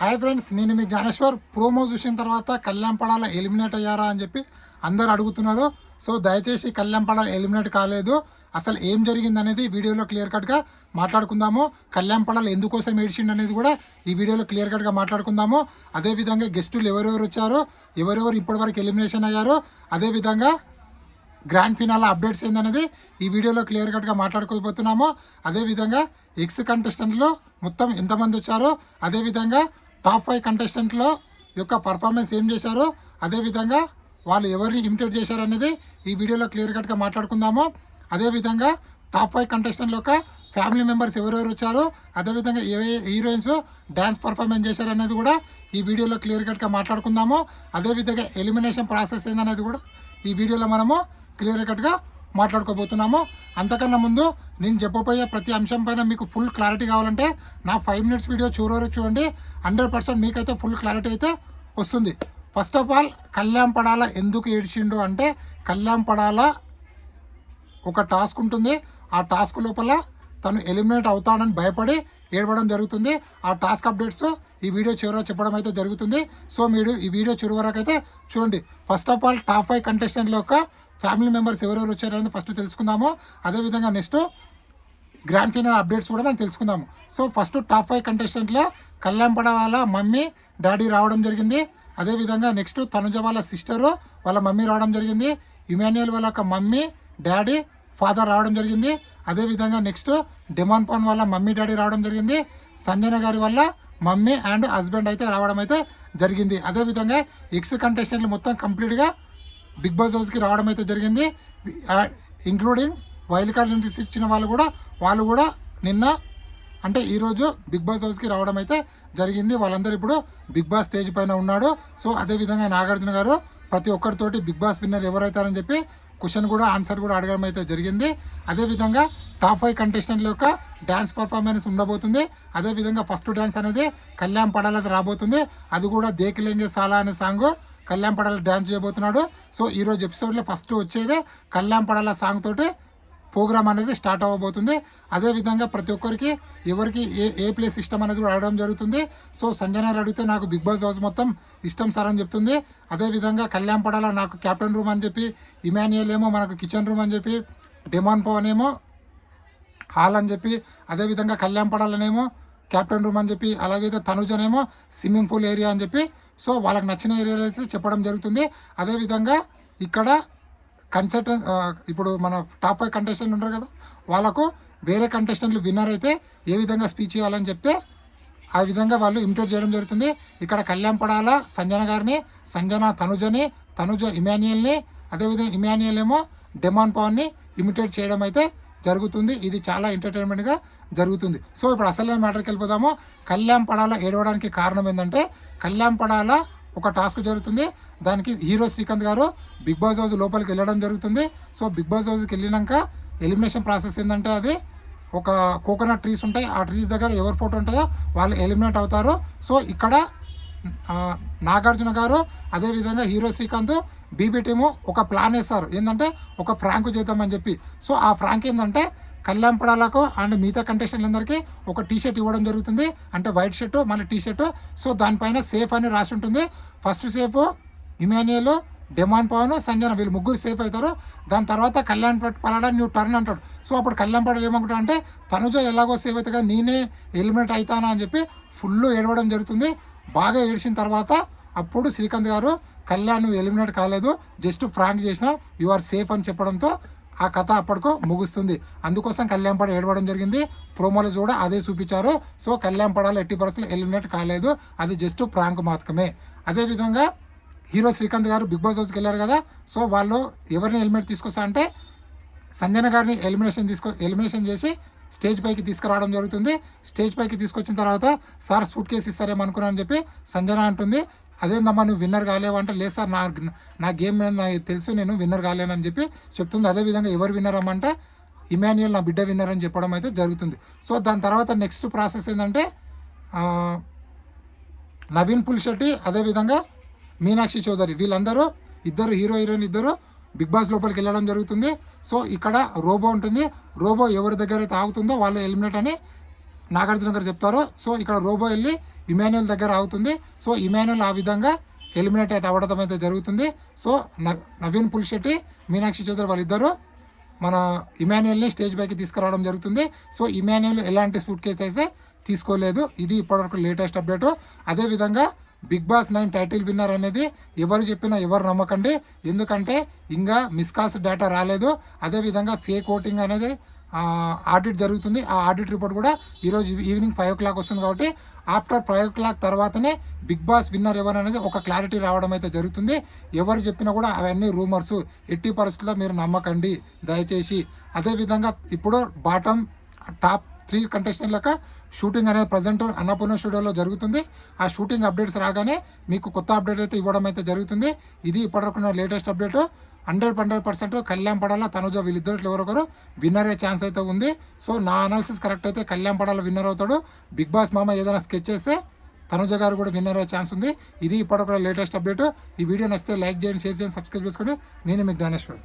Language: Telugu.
హాయ్ ఫ్రెండ్స్, నేను మీ జ్ఞానేశ్వర్. ప్రోమో చూసిన తర్వాత కళ్యాణ్ పడాల ఎలిమినేట్ అయ్యారా అని చెప్పి అందరు అడుగుతున్నారు. సో దయచేసి కళ్యాణ్ పడాల ఎలిమినేట్ కాలేదు. అసలు ఏం జరిగింది అనేది వీడియోలో క్లియర్ కట్గా మాట్లాడుకుందాము. కళ్యాణ్ పడాల ఎందుకోసం ఏడ్చిండు అనేది కూడా ఈ వీడియోలో క్లియర్ కట్గా మాట్లాడుకుందాము. అదేవిధంగా గెస్టులు ఎవరెవరు వచ్చారో, ఎవరెవరు ఇప్పటివరకు ఎలిమినేషన్ అయ్యారో, అదేవిధంగా గ్రాండ్ ఫినాల అప్డేట్స్ ఏందనేది ఈ వీడియోలో క్లియర్ కట్గా మాట్లాడుకోబోతున్నాము. అదేవిధంగా ఎక్స్ కంటెస్టెంట్లో మొత్తం ఎంతమంది వచ్చారో, అదేవిధంగా టాప్ 5 కంటెస్టెంట్లో యొక్క పర్ఫార్మెన్స్ ఏం చేశారో, అదేవిధంగా వాళ్ళు ఎవరిని ఇమిటేట్ చేశారు అనేది ఈ వీడియోలో క్లియర్ కట్గా మాట్లాడుకుందాము. అదేవిధంగా టాప్ 5 కంటెస్టెంట్ యొక్క ఫ్యామిలీ మెంబర్స్ ఎవరెవరు వచ్చారో, అదేవిధంగా ఏ హీరోయిన్స్ డ్యాన్స్ పర్ఫార్మెన్స్ చేశారు అనేది కూడా ఈ వీడియోలో క్లియర్ కట్గా మాట్లాడుకుందాము. అదేవిధంగా ఎలిమినేషన్ ప్రాసెస్ ఏందనేది కూడా ఈ వీడియోలో మనము క్లియర్ కట్గా మాట్లాడుకోబోతున్నాము. అంతకన్నా ముందు నేను చెప్పబోయే ప్రతి అంశం పైన మీకు ఫుల్ క్లారిటీ కావాలంటే నా 5 minutes వీడియో చూడవరకు చూడండి. 100% మీకైతే ఫుల్ క్లారిటీ అయితే వస్తుంది. First of all, Kalyan Padala ఎందుకు ఏడ్చిండు అంటే, కళ్యాణ్ పడాల ఒక టాస్క్ ఉంటుంది. ఆ టాస్క్ లోపల తను ఎలిమినేట్ అవుతానని భయపడి ఏడవడం జరుగుతుంది. ఆ టాస్క్ అప్డేట్స్ ఈ వీడియో చివర చెప్పడం అయితే జరుగుతుంది. సో మీరు ఈ వీడియో చివరి వరకు అయితే చూడండి. ఫస్ట్ ఆఫ్ ఆల్, టాప్ 5 కంటెస్టెంట్ల యొక్క ఫ్యామిలీ మెంబర్స్ ఎవరెవరు వచ్చారనేది ఫస్ట్ తెలుసుకుందాము. అదేవిధంగా నెక్స్ట్ గ్రాండ్ ఫినాల్ అప్డేట్స్ కూడా మనం తెలుసుకుందాము. సో ఫస్ట్ టాప్ 5 కంటెస్టెంట్లో కళ్యాణ్ పడాల వాళ్ళ మమ్మీ డాడీ రావడం జరిగింది. అదేవిధంగా నెక్స్ట్ తనుజ వాళ్ళ సిస్టరు వాళ్ళ మమ్మీ రావడం జరిగింది. ఇమాన్యుయల్ వాళ్ళ మమ్మీ డాడీ ఫాదర్ రావడం జరిగింది. అదేవిధంగా నెక్స్ట్ డిమాన్ పాన్ వాళ్ళ మమ్మీ డాడీ రావడం జరిగింది. సంజన గారి వల్ల మమ్మీ అండ్ హస్బెండ్ అయితే రావడం అయితే జరిగింది. అదేవిధంగా ఎక్స్ కంటెస్టెంట్లు మొత్తం కంప్లీట్గా బిగ్ బాస్ హౌస్కి రావడం అయితే జరిగింది. ఇంక్లూడింగ్ వైల్డ్ కార్డ్ ఎంట్రీస్ ఇచ్చిన వాళ్ళు కూడా నిన్న అంటే ఈరోజు బిగ్ బాస్ హౌస్కి రావడం అయితే జరిగింది. వాళ్ళందరూ ఇప్పుడు బిగ్ బాస్ స్టేజ్ పైన ఉన్నాడు. సో అదేవిధంగా నాగార్జున గారు ప్రతి ఒక్కరితోటి బిగ్ బాస్ విన్నర్ ఎవరైతారని చెప్పి క్వశ్చన్ కూడా ఆన్సర్ కూడా అడగడం అయితే జరిగింది. అదేవిధంగా టాప్ 5 కంటెస్టెంట్ల యొక్క డ్యాన్స్ పర్ఫార్మెన్స్ ఉండబోతుంది. అదేవిధంగా ఫస్ట్ డ్యాన్స్ అనేది కళ్యాణ్ పడాలది రాబోతుంది. అది కూడా దేకిలేంగే సాలా అనే సాంగ్ కళ్యాణ్ పడాల డ్యాన్స్ చేయబోతున్నాడు. సో ఈరోజు ఎపిసోడ్లో ఫస్ట్ వచ్చేదే కళ్యాణ్ పడాల సాంగ్ తోటి ప్రోగ్రామ్ అనేది స్టార్ట్ అవ్వబోతుంది. అదేవిధంగా ప్రతి ఒక్కరికి ఎవరికి ఏ ప్లేస్ ఇష్టం అనేది కూడా అడగడం జరుగుతుంది. సో సంజన అడిగితే నాకు బిగ్ బాస్ హౌస్ మొత్తం ఇష్టం సార్ అని చెప్తుంది. అదేవిధంగా కళ్యాణ్ పడాల నాకు క్యాప్టెన్ రూమ్ అని చెప్పి, ఇమాన్యుయల్ ఏమో మనకు కిచెన్ రూమ్ అని చెప్పి, డిమాన్ పవన్ ఏమో హాల్ అని చెప్పి, అదేవిధంగా కళ్యాణ్ పడాలనేమో క్యాప్టెన్ రూమ్ అని చెప్పి, అలాగే తనుజనేమో స్విమ్మింగ్ పూల్ ఏరియా అని చెప్పి, సో వాళ్ళకి నచ్చిన ఏరియాలో అయితే చెప్పడం జరుగుతుంది. అదేవిధంగా ఇక్కడ ఇప్పుడు మన టాప్ 5 కంటెస్టెంట్ ఉంటారు కదా, వాళ్ళకు వేరే కంటెస్టెంట్లు విన్నర్ అయితే ఏ విధంగా స్పీచ్ ఇవ్వాలని చెప్తే ఆ విధంగా వాళ్ళు ఇమిటేట్ చేయడం జరుగుతుంది. ఇక్కడ కళ్యాణ్ పడాల సంజన గారిని, సంజన తనుజని, తనుజ ఇమాన్యుయల్ని, అదేవిధంగా ఇమాన్యుయల్ ఏమో డిమాన్ పవన్ని ఇమిటేట్ చేయడం అయితే జరుగుతుంది. ఇది చాలా ఎంటర్టైన్మెంట్గా జరుగుతుంది. సో ఇప్పుడు అసలైన మ్యాటర్కి వెళ్ళిపోదాము. కళ్యాణ్ పడాల ఏడవడానికి కారణం ఏంటంటే, కళ్యాణ్ పడాల ఒక టాస్క్ జరుగుతుంది. దానికి హీరో శ్రీకాంత్ గారు బిగ్ బాస్ హౌస్ లోపలికి వెళ్ళడం జరుగుతుంది. సో బిగ్ బాస్ హౌస్కి వెళ్ళినాక ఎలిమినేషన్ ప్రాసెస్ ఏంటంటే, అది ఒక కోకోనట్ ట్రీస్ ఉంటాయి. ఆ ట్రీస్ దగ్గర ఎవరి ఫోటో ఉంటుందో వాళ్ళు ఎలిమినేట్ అవుతారు. సో ఇక్కడ నాగార్జున గారు అదేవిధంగా హీరో శ్రీకాంత్ బీబీ టీము ఒక ప్లాన్ వేస్తారు. ఏంటంటే ఒక ఫ్రాంక్ చేద్దామని చెప్పి. సో ఆ ఫ్రాంక్ ఏంటంటే, కళ్యాణ్ పడాలకు అండ్ మిగతా కంటెస్టెంట్లందరికీ ఒక టీషర్ట్ ఇవ్వడం జరుగుతుంది. అంటే వైట్ షర్టు మళ్ళీ టీషర్టు. సో దానిపైన సేఫ్ అని రాసి ఉంటుంది. ఫస్ట్ సేఫ్ ఇమాన్యుయల్, డిమాన్ పవన్, సంజన వీళ్ళు ముగ్గురు సేఫ్ అవుతారు. దాని తర్వాత కళ్యాణ్ పడాల న్యూ టర్న్ అంటాడు. సో అప్పుడు కళ్యాణ్ పడాల ఏమంటాడు అంటే, తనుజ ఎలాగో సేఫ్ అవుతాగా నేనే ఎలిమినేట్ అవుతానా అని చెప్పి ఫుల్ ఏడవడం జరుగుతుంది. బాగా ఏడ్చిన తర్వాత అప్పుడు శ్రీకాంత్ గారు, కళ్యాణ్ నువ్వు ఎలిమినేట్ కాలేదు, జస్ట్ ఫ్రాంక్ చేసినావు, యు ఆర్ సేఫ్ అని చెప్పడంతో ఆ కథ అప్పటికో ముగుస్తుంది. అందుకోసం కళ్యాణ్ పడాల ఏడవడం జరిగింది. ప్రోమోలో కూడా అదే చూపించారు. సో కళ్యాణ్ పడాల ఎట్టి పరిస్థితులు ఎలిమినేట్ కాలేదు, అది జస్ట్ ఫ్రాంక్ మాత్రమే. అదేవిధంగా హీరో శ్రీకాంత్ గారు బిగ్ బాస్ హౌస్కి వెళ్ళారు కదా. సో వాళ్ళు ఎవరిని ఎలిమినేట్ తీసుకొస్తా అంటే, సంజన గారిని ఎలిమినేషన్ చేసి స్టేజ్ పైకి తీసుకురావడం జరుగుతుంది. స్టేజ్ పైకి తీసుకొచ్చిన తర్వాత, సార్ సూట్ కేసు ఇస్తారేమో అనుకున్నాను అని చెప్పి సంజన అంటుంది. అదేందమ్మా నువ్వు విన్నర్ కాలేవంటే, లేదు సార్ నా గేమ్ నాకు తెలుసు, నేను విన్నర్ కాలేనని చెప్పి చెప్తుంది. అదేవిధంగా ఎవరు విన్నర్ అమ్మంటే, ఇమాన్యుయల్ నా బిడ్డ విన్నర్ అని చెప్పడం అయితే జరుగుతుంది. సో దాని తర్వాత నెక్స్ట్ ప్రాసెస్ ఏంటంటే, నవీన్ పులిశెట్టి అదేవిధంగా మీనాక్షి చౌదరి వీళ్ళందరూ ఇద్దరు హీరో హీరోయిన్ ఇద్దరు బిగ్ బాస్ లోపలికి వెళ్ళడం జరుగుతుంది. సో ఇక్కడ రోబో ఉంటుంది. రోబో ఎవరి దగ్గర అయితే ఆగుతుందో వాళ్ళు ఎలిమినేట్ అని నాగార్జున గారు చెప్తారో, సో ఇక్కడ రోబో వెళ్ళి ఇమాన్యుయల్ దగ్గర అవుతుంది. సో ఇమాన్యుయల్ ఆ విధంగా ఎలిమినేట్ అయితే అవ్వడం అయితే జరుగుతుంది. సో నవీన్ పులిశెట్టి, మీనాక్షి చౌదరి వాళ్ళిద్దరూ మన ఇమాన్యుయల్ని స్టేజ్ పైకి తీసుకురావడం జరుగుతుంది. సో ఇమాన్యుయల్ ఎలాంటి సూట్ కేసు అయితే తీసుకోలేదు. ఇది ఇప్పటివరకు లేటెస్ట్ అప్డేటు. అదేవిధంగా బిగ్ బాస్ 9 టైటిల్ విన్నర్ అనేది ఎవరు చెప్పినా ఎవరు నమ్మకండి, ఎందుకంటే ఇంకా మిస్ కాల్స్ డేటా రాలేదు. అదేవిధంగా ఫేక్ ఓటింగ్ అనేది ఆడిట్ జరుగుతుంది. ఆ ఆడిట్ రిపోర్ట్ కూడా ఈరోజు ఈవినింగ్ 5 o'clock వస్తుంది. కాబట్టి ఆఫ్టర్ 5 o'clock తర్వాతనే బిగ్ బాస్ విన్నర్ ఎవరు అనేది ఒక క్లారిటీ రావడం అయితే జరుగుతుంది. ఎవరు చెప్పినా కూడా అవన్నీ రూమర్స్, ఎట్టి పరిస్థితుల్లో మీరు నమ్మకండి దయచేసి. అదేవిధంగా ఇప్పుడు టాప్ 3 కంటెస్టెంట్లకు షూటింగ్ అనేది ప్రజెంట్ అన్నపూర్ణ స్టూడియోలో జరుగుతుంది. ఆ షూటింగ్ అప్డేట్స్ రాగానే మీకు కొత్త అప్డేట్ అయితే ఇవ్వడం అయితే జరుగుతుంది. ఇది ఇప్పటివరకు లేటెస్ట్ అప్డేట్. 100% కళ్యాణ్ పడాల, తనుజ వీళ్ళిద్దరు ఎవరొకరు విన్నర్ అయ్యే ఛాన్స్ అయితే ఉంది. సో నా అనాలిసిస్ కరెక్ట్ అయితే కళ్యాణ్ పడాల విన్నర్ అవుతాడు. బిగ్ బాస్ మామ ఏదైనా స్కెచ్ చేస్తే తనుజ గారు కూడా విన్నర్ అయ్యే ఛాన్స్ ఉంది. ఇది ఇప్పటివరకు లేటెస్ట్ అప్డేట్. ఈ వీడియో నచ్చితే లైక్ చేయండి, షేర్ చేయండి, సబ్స్క్రైబ్ చేసుకోండి. నేను మీ జ్ఞానేశ్వర్.